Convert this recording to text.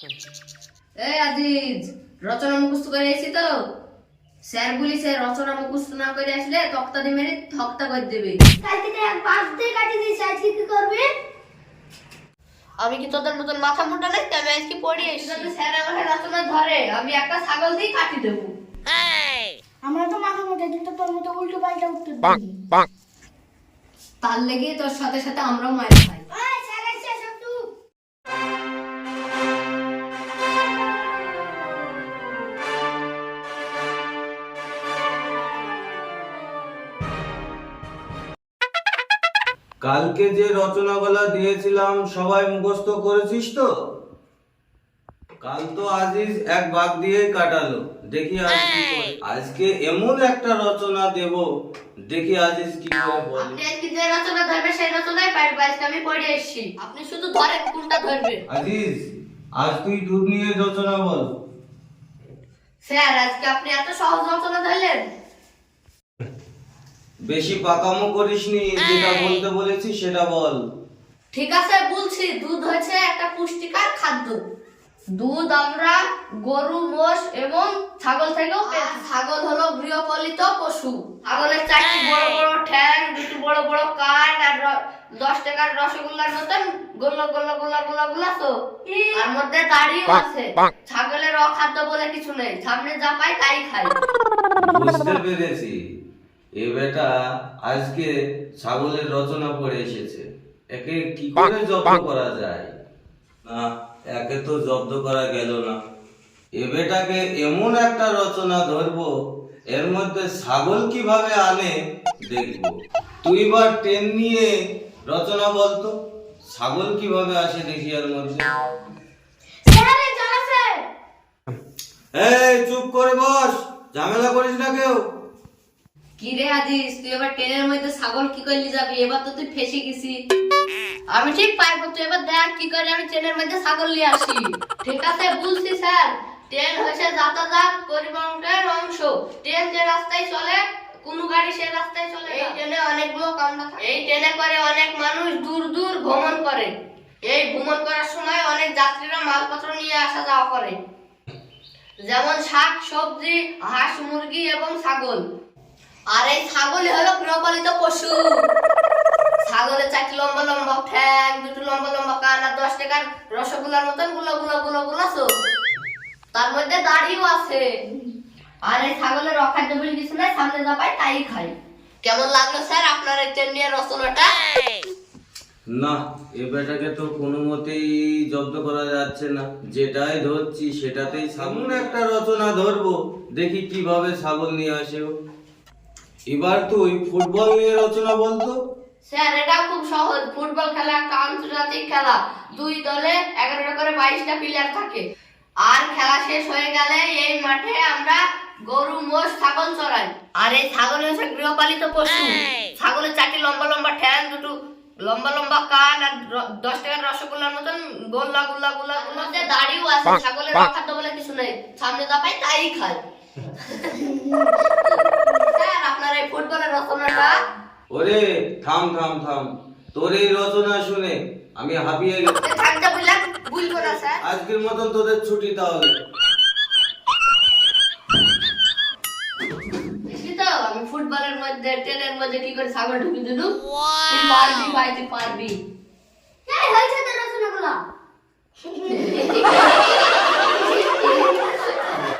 এই আজিজ, রচনা মুখস্থ করে এসেছি তো। স্যার বলিছে রচনা মুখস্থ না করে আসলে তক্তা দিয়ে মেরে থকতা করে দেবে। কালকে তো এক বাস দিয়ে কাটি দিয়েছি, আজকে কি করবে? আমি কি তোদের মতন মাথা মোটা নাকি? আমি আজকে পড়ি এসেছি। যদি স্যার আমাকে রচনা ধরে আমি একটা ছাগল দিয়ে কাটি দেবো। আমরা তো মাথা মোটা, কিন্তু তোর মতো উল্টো পাল্টা উত্তর দিই। তার লেগে তোর সাথে সাথে আমরাও মার খাই। ওই স্যার এসে সব চুপ। কালকে যে রচনাগুলো দিয়েছিলাম সবাই মুখস্থ করেছিস তো? কাল তো আজিজ এক ভাগ দিয়ে কাটালো, দেখি আজ কি করে। আজকে এমন একটা রচনা দেব, দেখি আজিজ কি করে বলে। আপনি আজকে যে রচনা ধরবে সেই রচনাই পারবে। আজকে আমি পড়ে এসেছি, আপনি শুধু ধরেন কোনটা ধরবে। আজিজ, আজ তুই দুধ নিয়ে রচনা বল। স্যার আজকে আপনি এত সহজ রচনা ধরলেন? বেশি পাকামো করিসনি, যেটা বলতে বলেছি সেটা বল। ঠিক আছে বলছি। দুধ হচ্ছে একটা পুষ্টিকর খাদ্য। দুধ আমরা গরু, মোষ এবং ছাগল থেকেও পেয়ে থাকি। ছাগল হলো গৃহপালিত পশু। ছাগলের 4টি বড় বড় ঠ্যাং, 2টি বড় বড় কান, আর 10 টাকার রসগোল্লার মতন গোল্লা গোল্লা গোল্লা গোল্লা গোল্লা তো। আর মধ্যে দাড়িও আছে। ছাগলের অখাদ্য বলে কিছু নেই, সামনে যা পায় তাই খায়। বুঝতে পেরেছি। এ বেটা আজকে ছাগলের রচনা পড়ে এসেছে। একে কি করে জব্দ করা যায়? না, একে তো জব্দ করা গেল না। এ বেটাকে এমন একটা রচনা ধরবো, এর মধ্যে ছাগল কিভাবে আনে দেখবো। তুই বা ট্রেন নিয়ে রচনা বলতো, ছাগল কিভাবে আসে দেখি এর মধ্যে। স্যার এই চলেছে। এই চুপ করে বস, ঝামেলা করিস না কেউ। কি রে আজিজ, তুই এবার ট্রেনের মধ্যে ছাগল কি করলি যাবি? এবার তো তুই ফেসে গেছি। আমি ঠিক পারবো, তুই এবার দেখ কি করে আমি ট্রেনের মধ্যে ছাগল নিয়ে আসি। ঠিক আছে বলছি স্যার, ট্রেন হচ্ছে যাতায়াত পরিবহনের অংশ। ট্রেন যে রাস্তায় চলে, কোন গাড়ি সেই রাস্তায় চলে। এই ট্রেনে অনেকগুলো কামরা থাকে। এই ট্রেনে করে অনেক মানুষ দূর দূর ভ্রমণ করে। এই ভ্রমণ করার সময় অনেক যাত্রীরা মালপত্র নিয়ে আসা যাওয়া করে, যেমন শাক সবজি, হাঁস মুরগি এবং ছাগল। আর এই ছাগলই হলো গৃহপালিত পশু। ছাগলের 4টি লম্বা লম্বা ঠ্যাং, 2টি লম্বা লম্বা কান, আর 10 টাকার রসগোল্লার মতন গুলো গুলো গুলো গুলো চোখ। তার মধ্যে দাড়িও আছে। আর এই ছাগলের অখাদ্য বলে কিছু নাই, সামনে যা পায় তাই খায়। কেমন লাগলো স্যার আপনার এই ট্রেন নিয়ে রচনাটা? না, এ বেটাকে তো কোনো মতেই জব্দ করা যাচ্ছে না। যেটাই ধরছি সেটাতেই সামনে একটা রচনা ধরবো, দেখি কিভাবে ছাগল নিয়ে আসে ও। এবার তুই ফুটবল নিয়ে রচনা বলতো। স্যার এটা খুব সহজ। ফুটবল খেলা একটা আন্তর্জাতিক খেলা। 2 দলে 11টা করে 22টা প্লেয়ার থাকে। আর খেলা শেষ হয়ে গেলে এই মাঠে আমরা গরু, মোষ, ছাগল চড়াই। আর এই ছাগল হচ্ছে গৃহপালিত পশু। ছাগলের 4টি লম্বা লম্বা ঠ্যাং, 2টো লম্বা লম্বা কান, আর 10 টাকার রসগোল্লার মতন গোল্লা গোল্লা গোল্লা গোল্লা দাড়িও আছে। ছাগলের অখাদ্য বলে কিছু নেই, সামনে যা পায় তাই খায়। স্যার আপনার এই ফুটবলের রচনাটা। ওরে থাম থাম থাম, তোর এই রচনা শুনে আমি হাঁপিয়ে গেছি। থাকতে বললাম বুঝবো না স্যার। আজকের মতন তোদের ছুটি তাহলে। দেখলি তো আমি ফুটবলের মধ্যে ট্রেনের মধ্যে কি করে ছাগল ঢুকে দিলু। তুই পারবি ভাই, তুই পারবি। এই হয়েছে তো রচনাগুলো।